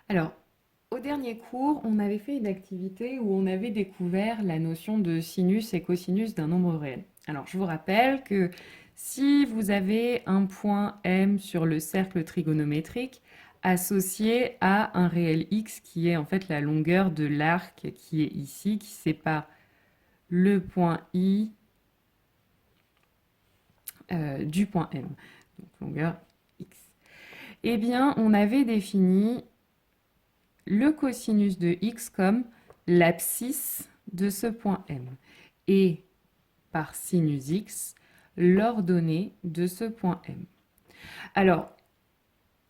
Alors, au dernier cours, on avait fait une activité où on avait découvert la notion de sinus et cosinus d'un nombre réel. Alors, je vous rappelle que si vous avez un point M sur le cercle trigonométrique associé à un réel x qui est en fait la longueur de l'arc qui est ici, qui sépare le point I du point M, donc longueur x, eh bien, on avait défini le cosinus de x comme l'abscisse de ce point M et par sinus x l'ordonnée de ce point M. Alors,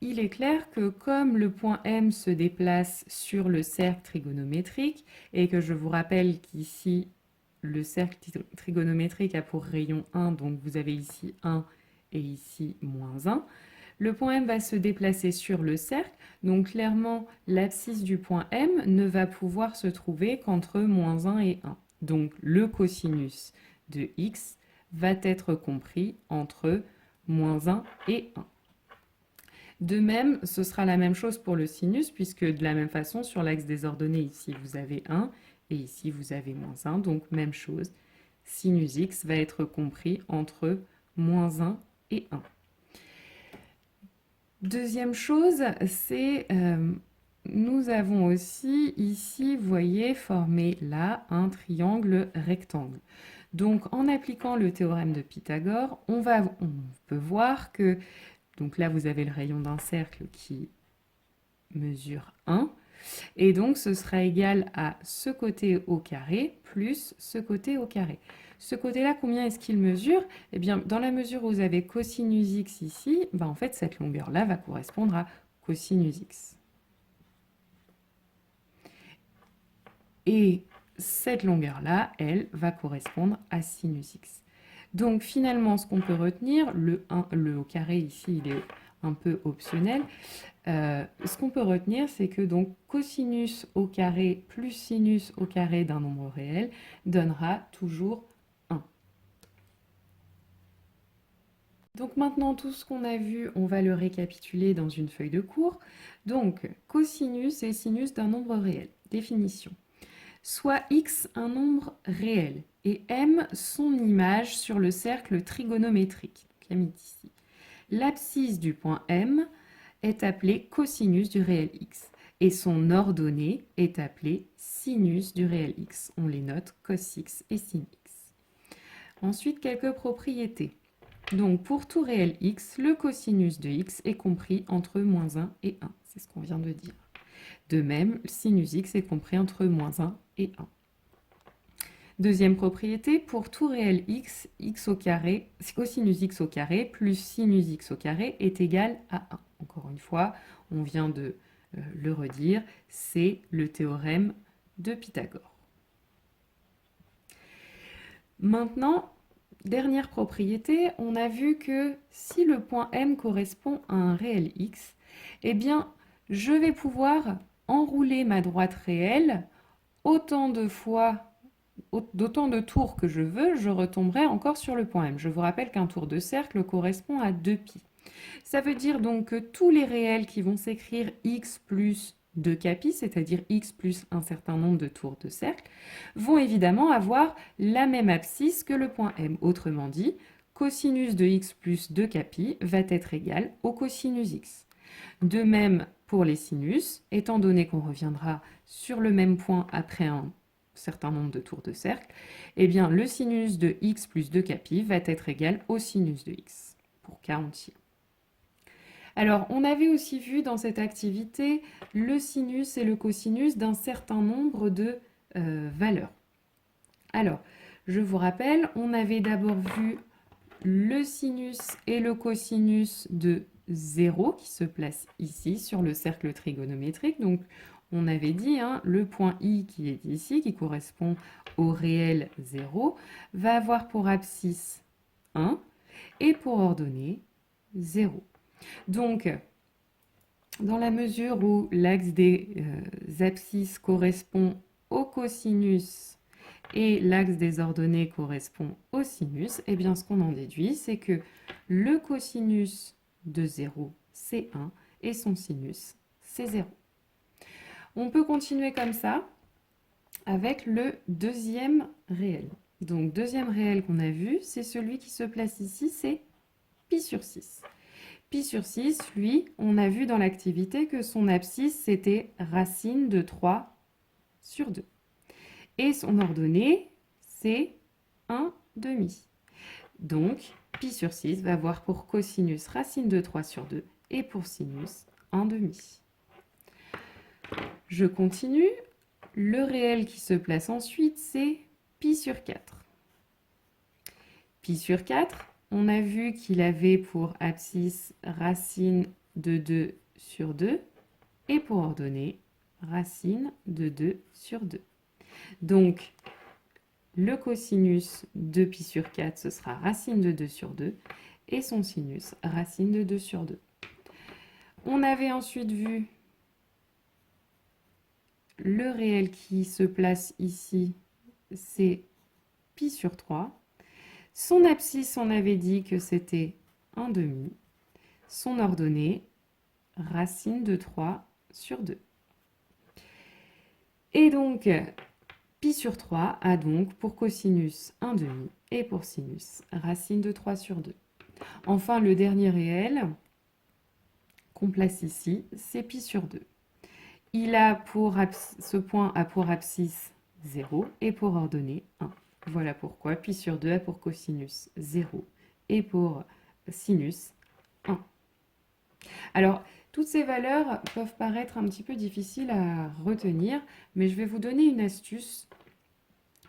il est clair que comme le point M se déplace sur le cercle trigonométrique et que je vous rappelle qu'ici le cercle trigonométrique a pour rayon 1, donc vous avez ici 1 et ici moins 1, le point M va se déplacer sur le cercle, donc clairement l'abscisse du point M ne va pouvoir se trouver qu'entre moins 1 et 1. Donc le cosinus de x va être compris entre moins 1 et 1. De même, ce sera la même chose pour le sinus, puisque de la même façon, sur l'axe des ordonnées, ici vous avez 1 et ici vous avez moins 1, donc même chose. Sinus x va être compris entre moins 1 et 1. Deuxième chose, c'est nous avons aussi ici, vous voyez, formé là un triangle rectangle. Donc en appliquant le théorème de Pythagore, on peut voir que, donc là vous avez le rayon d'un cercle qui mesure 1, et donc ce sera égal à ce côté au carré plus ce côté au carré. Ce côté-là, combien est-ce qu'il mesure? Eh bien, dans la mesure où vous avez cosinus x ici, en fait, cette longueur-là va correspondre à cosinus x. Et cette longueur-là, elle, va correspondre à sinus x. Donc finalement, ce qu'on peut retenir, le au carré ici, il est un peu optionnel. Ce qu'on peut retenir, c'est que donc cosinus au carré plus sinus au carré d'un nombre réel donnera toujours 1. Donc maintenant, tout ce qu'on a vu, on va le récapituler dans une feuille de cours. Donc, cosinus et sinus d'un nombre réel. Définition. Soit x un nombre réel et m son image sur le cercle trigonométrique. Donc, il y a mis ici. L'abscisse du point M est appelée cosinus du réel x et son ordonnée est appelée sinus du réel x. On les note cos x et sin x. Ensuite, quelques propriétés. Donc, pour tout réel x, le cosinus de x est compris entre moins 1 et 1. C'est ce qu'on vient de dire. De même, sinus x est compris entre moins 1 et 1. Deuxième propriété, pour tout réel x, x au carré, cosinus x au carré plus sinus x au carré est égal à 1. Encore une fois, on vient de le redire, c'est le théorème de Pythagore. Maintenant, dernière propriété, on a vu que si le point M correspond à un réel x, eh bien, je vais pouvoir enrouler ma droite réelle autant de fois, d'autant de tours que je veux, je retomberai encore sur le point M. Je vous rappelle qu'un tour de cercle correspond à 2π. Ça veut dire donc que tous les réels qui vont s'écrire x plus 2π, c'est-à-dire x plus un certain nombre de tours de cercle, vont évidemment avoir la même abscisse que le point M. Autrement dit, cosinus de x plus 2π va être égal au cosinus x. De même pour les sinus, étant donné qu'on reviendra sur le même point après un certain nombre de tours de cercle, eh bien le sinus de x plus 2π va être égal au sinus de x pour k entier. Alors, on avait aussi vu dans cette activité le sinus et le cosinus d'un certain nombre de valeurs. Alors, je vous rappelle, on avait d'abord vu le sinus et le cosinus de 0 qui se place ici sur le cercle trigonométrique. Donc, on avait dit, le point I qui est ici, qui correspond au réel 0, va avoir pour abscisse 1 et pour ordonnée 0. Donc, dans la mesure où l'axe des abscisses correspond au cosinus et l'axe des ordonnées correspond au sinus, eh bien ce qu'on en déduit, c'est que le cosinus de 0, c'est 1 et son sinus, c'est 0. On peut continuer comme ça avec le deuxième réel. Donc, deuxième réel qu'on a vu, c'est celui qui se place ici, c'est pi sur 6. Pi sur 6, lui, on a vu dans l'activité que son abscisse, c'était racine de 3 sur 2. Et son ordonnée, c'est 1 demi. Donc, pi sur 6 va avoir pour cosinus racine de 3 sur 2 et pour sinus 1 demi. Je continue. Le réel qui se place ensuite, c'est pi sur 4. Pi sur 4, on a vu qu'il avait pour abscisse racine de 2 sur 2 et pour ordonnée racine de 2 sur 2. Donc, le cosinus de pi sur 4, ce sera racine de 2 sur 2 et son sinus, racine de 2 sur 2. On avait ensuite vu le réel qui se place ici, c'est pi sur 3. Son abscisse, on avait dit que c'était 1 demi. Son ordonnée, racine de 3 sur 2. Et donc, pi sur 3 a donc pour cosinus 1 demi et pour sinus, racine de 3 sur 2. Enfin, le dernier réel qu'on place ici, c'est pi sur 2. Ce point a pour abscisse 0 et pour ordonnée 1. Voilà pourquoi pi sur 2 a pour cosinus 0 et pour sinus 1. Alors, toutes ces valeurs peuvent paraître un petit peu difficiles à retenir, mais je vais vous donner une astuce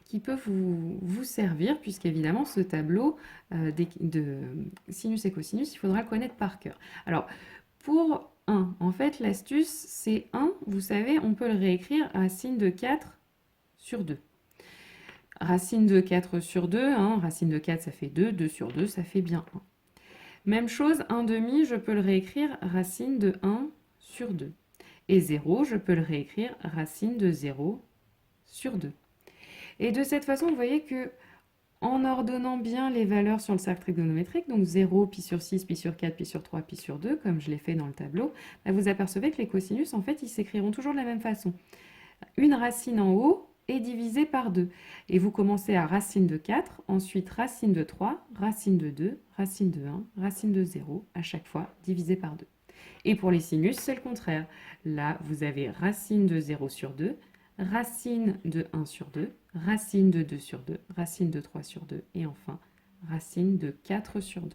qui peut vous servir, puisqu'évidemment, ce tableau de sinus et cosinus, il faudra le connaître par cœur. Alors, pour 1, en fait, l'astuce, c'est 1, vous savez, on peut le réécrire racine de 4 sur 2. Racine de 4 sur 2, racine de 4, ça fait 2, 2 sur 2, ça fait bien 1. Même chose, 1 demi, je peux le réécrire racine de 1 sur 2. Et 0, je peux le réécrire racine de 0 sur 2. Et de cette façon, vous voyez que en ordonnant bien les valeurs sur le cercle trigonométrique, donc 0, pi sur 6, pi sur 4, pi sur 3, pi sur 2, comme je l'ai fait dans le tableau, vous apercevez que les cosinus, en fait, ils s'écriront toujours de la même façon. Une racine en haut est divisée par 2. Et vous commencez à racine de 4, ensuite racine de 3, racine de 2, racine de 1, racine de 0, à chaque fois divisé par 2. Et pour les sinus, c'est le contraire. Là, vous avez racine de 0 sur 2, racine de 1 sur 2, racine de 2 sur 2, racine de 3 sur 2, et enfin, racine de 4 sur 2.